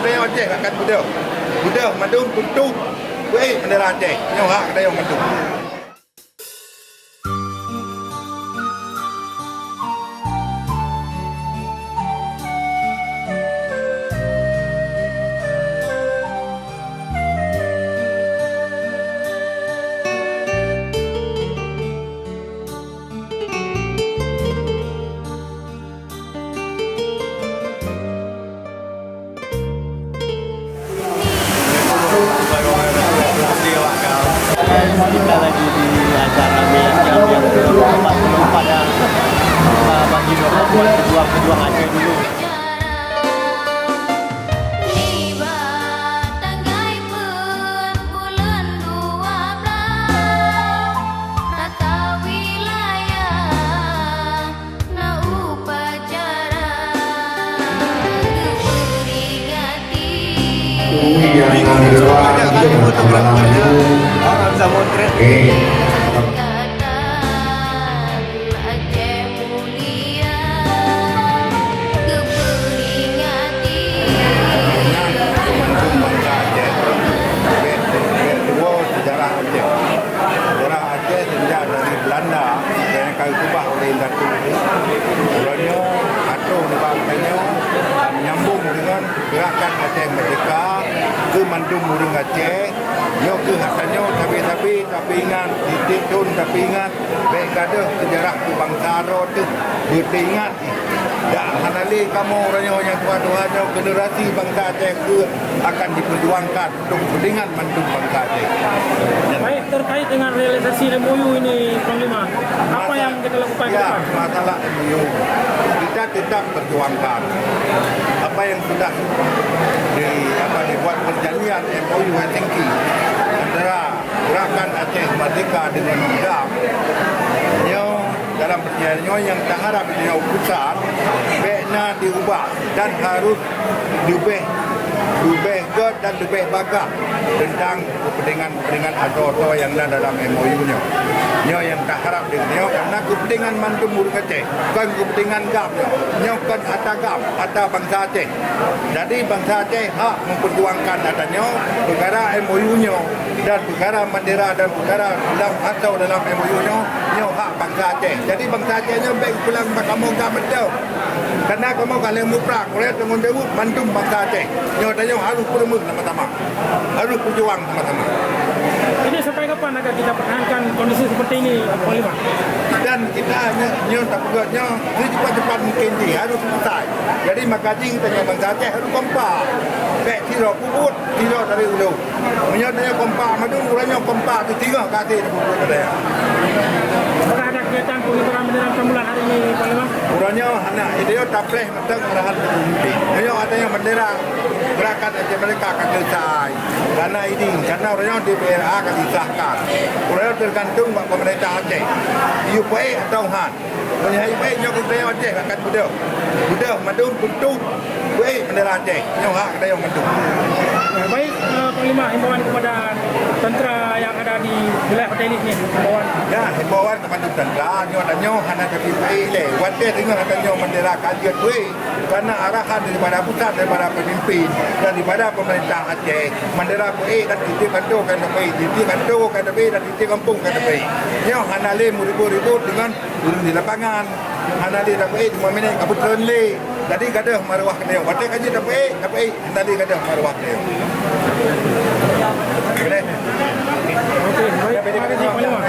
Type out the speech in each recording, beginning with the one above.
kedai Aceh akan budak. Budak Madung tutup. Wei bendera Aceh. Nyo hak kedai Madung. Kita lagi di acara yang ke-44 yang bagi buat pejuang Aceh dulu. Menyambung dengan gerakan Aceh Merdeka ke Mandung Murung Aceh. Yo ke katanya tapi ingat titik tun tapi ingat baik ada sejarah kebangsaan tu beringat dak hanali kamu orangnya yang tua-tuanya generasi bangsa Aceh ke akan diperjuangkan untuk kepentingan Mandung bangsa Aceh. Baik, terkait dengan realisasi MOU ini Panglima, apa yang kita lakukan ke depan? Masalah MOU kita tetap perjuangkan apa yang sudah dibuat perjanjian MOU Helsinki antara gerakan Aceh Merdeka dengan UMDAM. Dalam perjanjian yang tak harap dengan pusat baiknya diubah dan harus lebih god dan lebih bagah tentang kepentingan atau yang ada dalam MOU-nya. Yang tak harap dengan karena kepentingan Mandung Murung Aceh bukan kepentingan GAM. Kan GAM, bangsa Aceh. Jadi bangsa Aceh hak memperjuangkan adanya perkara MOU-nya dan perkara bendera dan perkara dalam MOU-nya hak bangsa Aceh. Jadi bangsa Acehnya baik pulang kamu GAM betul. Karena kamu kalau muprang oleh tanggung jawab Mandung bangsa Aceh. Tanya harus berumur sama-sama. Harus berjuang sama-sama. Ini sampai kapan agar kita pertahankan kondisi seperti ini, Panglima? Dan kita tak buatnya cepat-cepat mungkin harus selesai. Jadi makanya tanya bangsa Aceh harus kompak. Baik tidak puput, tidak dari ulu. Menyatanya kompak, Mandung orangnya kompak itu tiga kasih puput katanya. Apakah ada kegiatan pengibaran bendera rembulan hari ini, Panglima? Orangnya anak dia tak boleh mentang arahan pemimpin. Adanya bendera gerakan Aceh Merdeka akan selesai. Karena orangnya DPRA akan disahkan. Orangnya tergantung buat pemerintah Aceh. Ia baik atau han. Menyahai baiknya kedai Aceh akan budak. Budak Mandung tutup. Baik bendera Aceh. Hak kedai Mandung. Baik, Panglima, himbauan kepada tentera yang ada di wilayah hotel ini, himbauan. Ya, himbauan kepada tentera. Adanya hanya tapi baik le. Wadah dengan adanya bendera kajian baik. Karena arahan daripada pusat, daripada pemimpin, daripada pemerintah Aceh, bendera baik dan titik kantor kan baik, titik kantor kan baik dan titik kampung kan baik. Hanya le muribu-ribu dengan turun di lapangan. Hanya le tak baik, cuma minit kabupaten le. Jadi gadah maruah dia. Wadah kaji tak baik, tadi gadah maruah dia. Okey, baik. Terima kasih, Panglima.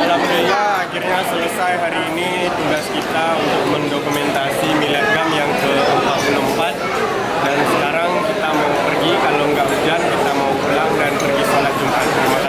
Alhamdulillah akhirnya selesai hari ini tugas kita untuk mendokumentasi Milad GAM yang ke-44 dan sekarang kita mau pergi, kalau nggak hujan kita mau pulang dan pergi sholat Jumat. Terima kasih.